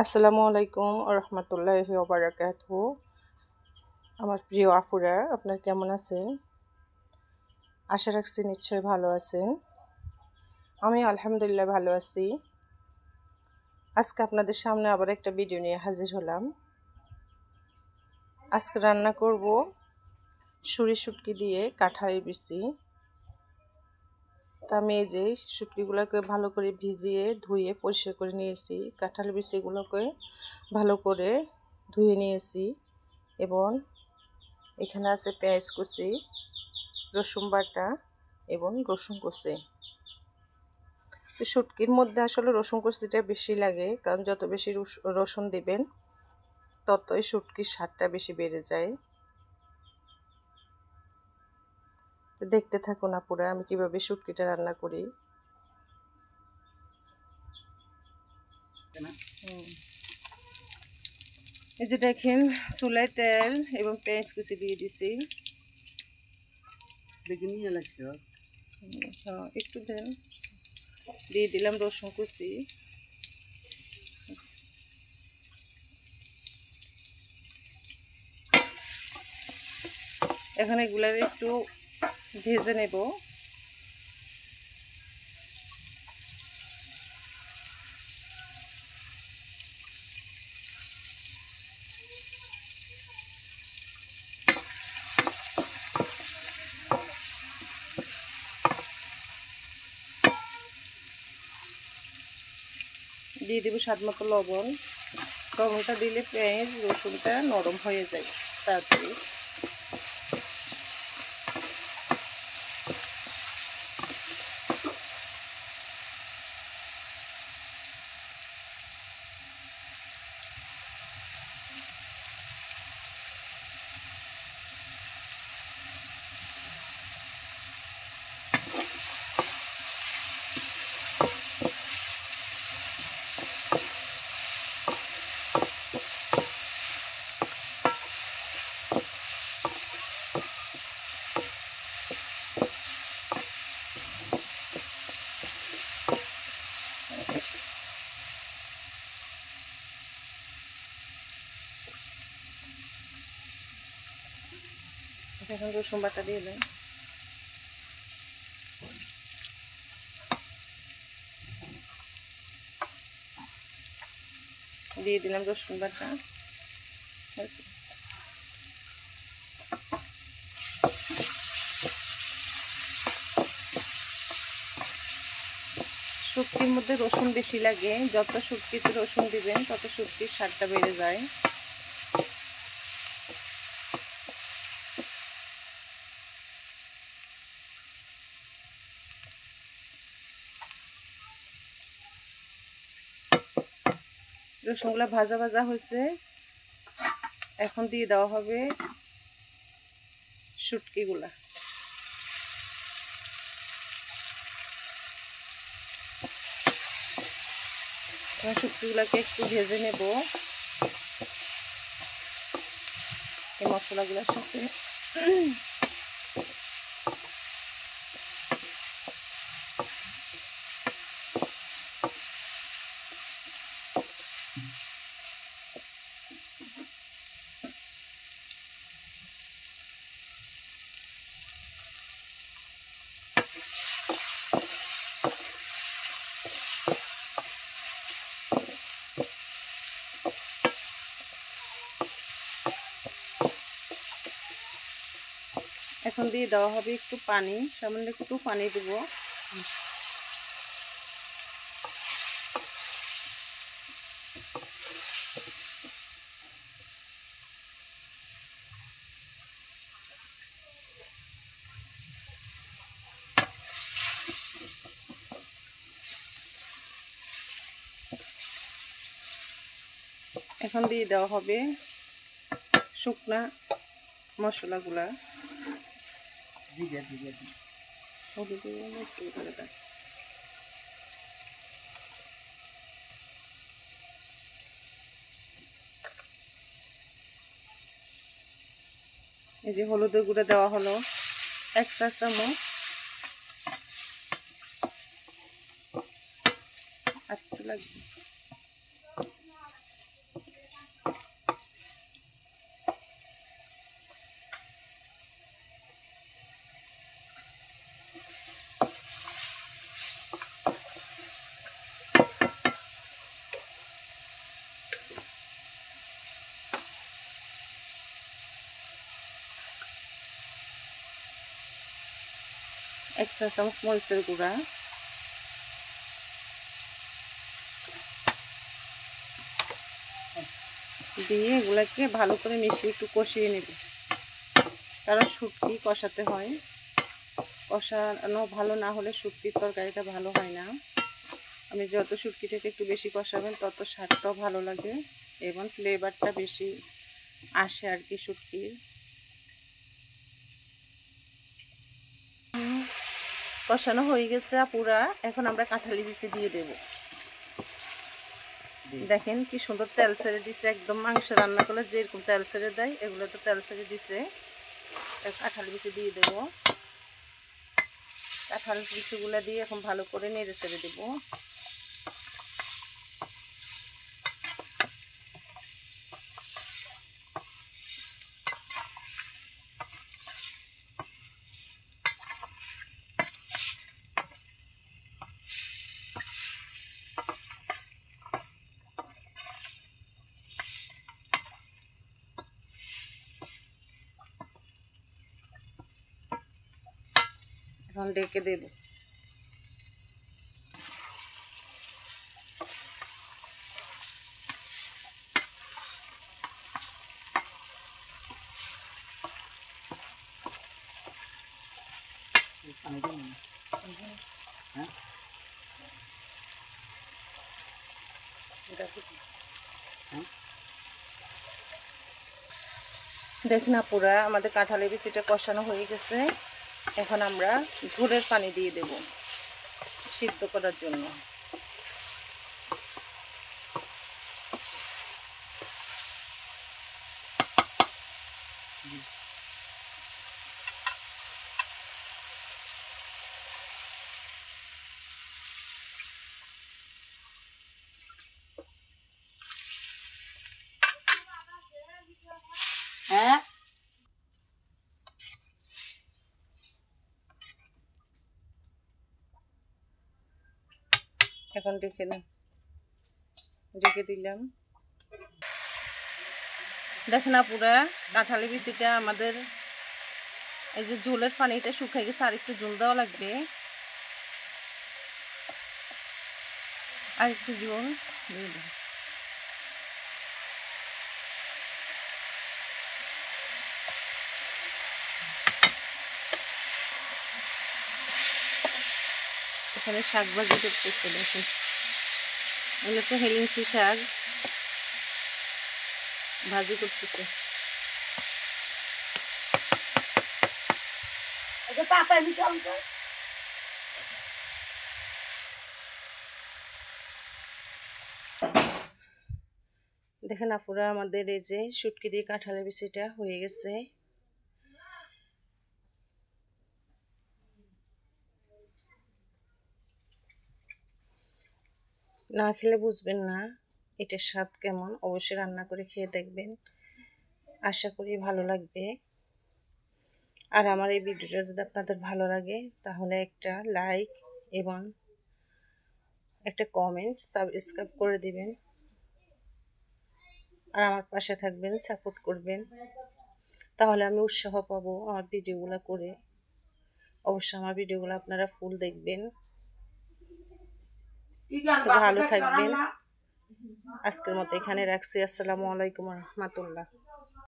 আসসালামু আলাইকুম রহমতুল্লাহি ওবারাকাতুহু। আমার প্রিয় আফুরা, আপনার কেমন আছেন? আশা রাখছি নিশ্চয়ই ভালো আছেন। আমি আলহামদুলিল্লাহ ভালো আছি। আজকে আপনাদের সামনে আবার একটা ভিডিও নিয়ে হাজির হলাম। আজকে রান্না করব সুরি শুটকি দিয়ে কাঁঠালের বিচি। তা আমি এই যে শুটকিগুলোকে ভালো করে ভিজিয়ে ধুয়ে পরিষ্কার করে নিয়েছি। কাঁঠালের বিচিগুলোকে ভালো করে ধুয়ে নিয়েছি এবং এখানে আছে পেঁয়াজ কুচি, রসুন বাটা এবং রসুন কুচি। শুটকির মধ্যে আসলে রসুন কুচিটা বেশি লাগে, কারণ যত বেশি রসুন দিবেন ততই শুটকির স্বাদটা বেশি বেড়ে যায়। দেখতে থাকুন আপুরা, আমি কিভাবে শুটকিটা রান্না করি। এই যে দেখেন, চুলায় তেল এবং পেঁয়াজ কুচি দিয়ে দিছি। একটু দেন, দিয়ে দিলাম রসুন কুচি। এখন এগুলার একটু ভেজে নেব। দিয়ে দেবো স্বাদ মতো লবণ। লবণটা দিলে পেঁয়াজ রসুনটা নরম হয়ে যায় তাড়াতাড়ি। এখন রসুন বাটা দিয়ে দেন। দিয়ে দিলাম রসুন বাটা। শুটকির মধ্যে রসুন বেশি লাগে, যত শুটকিতে রসুন দিবেন তত শুটকির স্বাদটা বেড়ে যায়। রসুনগুলো ভাজা ভাজা হয়েছে, এখন দিয়ে দেওয়া হবে শুটকিগুলা। শুটকিগুলাকে একটু ভেজে নেব এই মশলাগুলোর সাথে। এখন দিয়ে দেওয়া হবে একটু পানি, সামান্য একটু পানি দেব। এখন দিয়ে দেওয়া হবে শুকনা মশলাগুলা। এই যে হলুদের গুঁড়া দেওয়া হলো 1 চা চামচ, আর একটু লাগবে। 1 চা চামচ মরিচের গুঁড়া, দিয়ে এগুলাকে ভালো করে মিশিয়ে একটু কষিয়ে নেব, কারণ শুটকি কষাতে হয়, কষানো ভালো না হলে শুটকির তরকারিটা ভালো হয় না। আমি যত শুটকিটাকে একটু বেশি কষাবেন তত স্বাদটাও ভালো লাগে এবং ফ্লেভারটা বেশি আসে আর কি শুটকির। কষানো হয়ে গেছে পুরা, এখন আমরা কাঁঠালি বিচি দিয়ে দেব। দেখেন কি সুন্দর তেল ছেড়ে দিছে, একদম মাংস রান্না করলে যেরকম তেল ছেড়ে দেয় এগুলো তো তেল ছেড়ে দিছে। কাঁঠাল বিচি দিয়ে দেব, কাঁঠাল বিচিগুলো দিয়ে এখন ভালো করে নেড়ে ছেড়ে দেব। এখন ডেকে দেব। দেখুন আপুরা, আমাদের কাঁঠালের বিচিটা কষানো হয়ে গেছে, এখন আমরা ঝোলের পানি দিয়ে দেব সিদ্ধ করার জন্য। হ্যাঁ, এখন ডেকে দিলাম। দেখেন আপুরা, কাঁঠালের বিচিটা আমাদের এই যে ঝোলের পানিটা শুকিয়ে গেছে, আর একটু ঝোল দেওয়া লাগবে, আর একটু ঝোল দিয়ে দেব। এখানে শাক ভাজি করতেছে, দেখুন এগুলো হচ্ছে হেলিংসি শাক ভাজি করতেছে। তাড়াতাড়ি মিশাল তো। দেখেন আপুরা, আমাদের এই যে শুটকি দিয়ে কাঁঠালের বিচিটা হয়ে গেছে। না খেলে বুঝবেন না এটার স্বাদ কেমন, অবশ্যই রান্না করে খেয়ে দেখবেন, আশা করি ভালো লাগবে। আর আমার এই ভিডিওটা যদি আপনাদের ভালো লাগে তাহলে একটা লাইক এবং একটা কমেন্ট, সাবস্ক্রাইব করে দিবেন, আর আমার পাশে থাকবেন, সাপোর্ট করবেন, তাহলে আমি উৎসাহ পাবো আমার ভিডিওগুলো করে। অবশ্যই আমার ভিডিওগুলো আপনারা ফুল দেখবেন। তো ভালো থাকবেন, আজকের মতো এখানে রাখছি। আসসালামু আলাইকুম রহমতুল্লাহ।